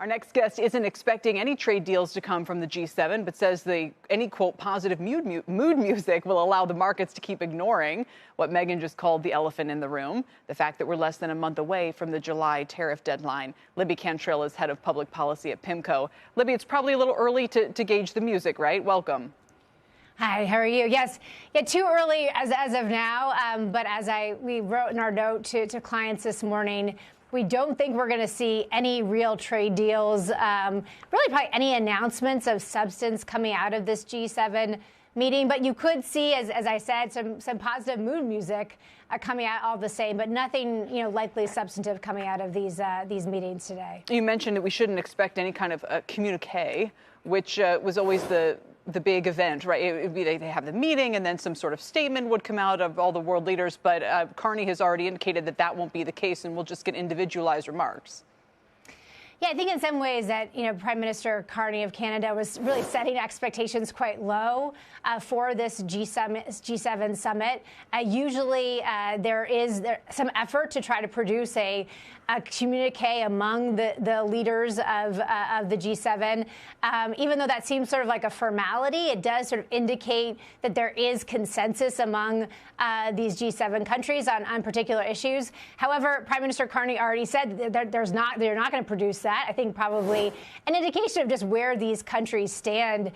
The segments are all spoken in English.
Our next guest isn't expecting any trade deals to come from the G7, but says any, quote, positive mood music will allow the markets to keep ignoring what Megyn just called the elephant in the room, the fact that we're less than a month away from the July tariff deadline. Libby Cantrill is head of public policy at PIMCO. Libby, it's probably a little early to gauge the music, right? Welcome. Hi, how are you? Yes, yeah, too early as of now, but as we wrote in our note to clients this morning, we don't think we're going to see any real trade deals, really probably any announcements of substance coming out of this G7 meeting. But you could see, as I said, some positive mood music coming out all the same, but nothing, likely substantive coming out of these meetings today. You mentioned that we shouldn't expect any kind of communique, which was always the big event, right? It would be they have the meeting and then some sort of statement would come out of all the world leaders. But Carney has already indicated that won't be the case and we'll just get individualized remarks. Yeah, I think in some ways that, Prime Minister Carney of Canada was really setting expectations quite low for this G7 summit. Usually there is some effort to try to produce a communique among the leaders of the G7. Even though that seems sort of like a formality, it does sort of indicate that there is consensus among these G7 countries on particular issues. However, Prime Minister Carney already said that they're not going to produce that. I think probably an indication of just where these countries stand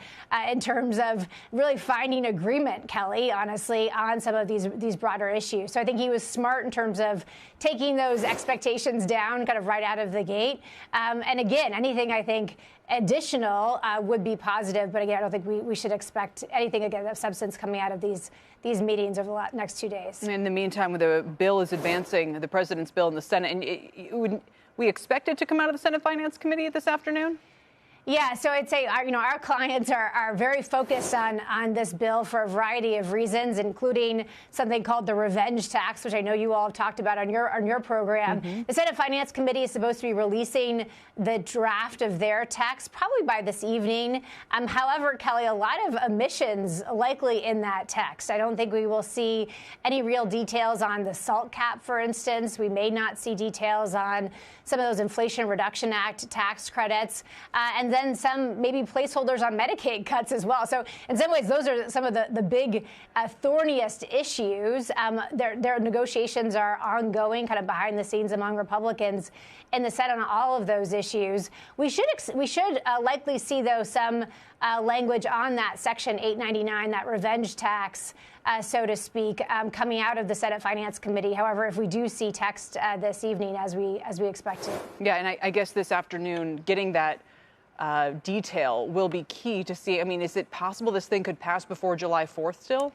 in terms of really finding agreement, Kelly, honestly, on some of these broader issues. So I think he was smart in terms of taking those expectations down kind of right out of the gate. And again, anything I think additional would be positive. But again, I don't think we should expect anything again of substance coming out of these meetings over the next 2 days. In the meantime, the bill is advancing, the president's bill in the Senate, and we expect it to come out of the Senate Finance Committee this afternoon? Yeah, so I'd say our clients are very focused on this bill for a variety of reasons, including something called the revenge tax, which I know you all have talked about on your program. Mm-hmm. The Senate Finance Committee is supposed to be releasing the draft of their text probably by this evening. However, Kelly, a lot of omissions likely in that text. I don't think we will see any real details on the SALT cap, for instance. We may not see details on some of those Inflation Reduction Act tax credits, and then some maybe placeholders on Medicaid cuts as well. So in some ways, those are some of the big thorniest issues. Their negotiations are ongoing, kind of behind the scenes among Republicans in the Senate on all of those issues. We should likely see, though, some language on that Section 899, that revenge tax, so to speak, coming out of the Senate Finance Committee. However, if we do see text this evening, as we expect to. Yeah, and I guess this afternoon, getting that detail will be key to see. I mean, is it possible this thing could pass before July 4th still?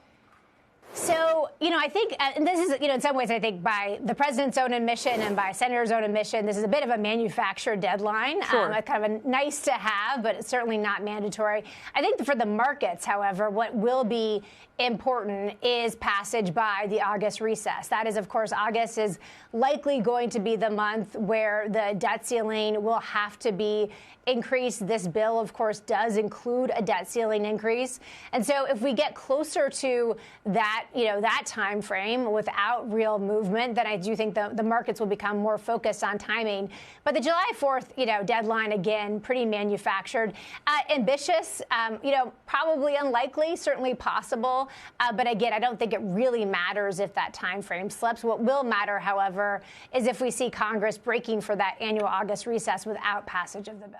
So, I think, and this is, in some ways, I think by the president's own admission and by senators' own admission, this is a bit of a manufactured deadline, sure. Kind of a nice to have, but it's certainly not mandatory. I think for the markets, however, what will be important is passage by the August recess. That is, of course, August is likely going to be the month where the debt ceiling will have to be increased. This bill, of course, does include a debt ceiling increase. And so if we get closer to that, that time frame without real movement, then I do think the markets will become more focused on timing. But the July 4th, deadline, again, pretty manufactured. Ambitious, probably unlikely, certainly possible. But again, I don't think it really matters if that time frame slips. What will matter, however, is if we see Congress breaking for that annual August recess without passage of the bill.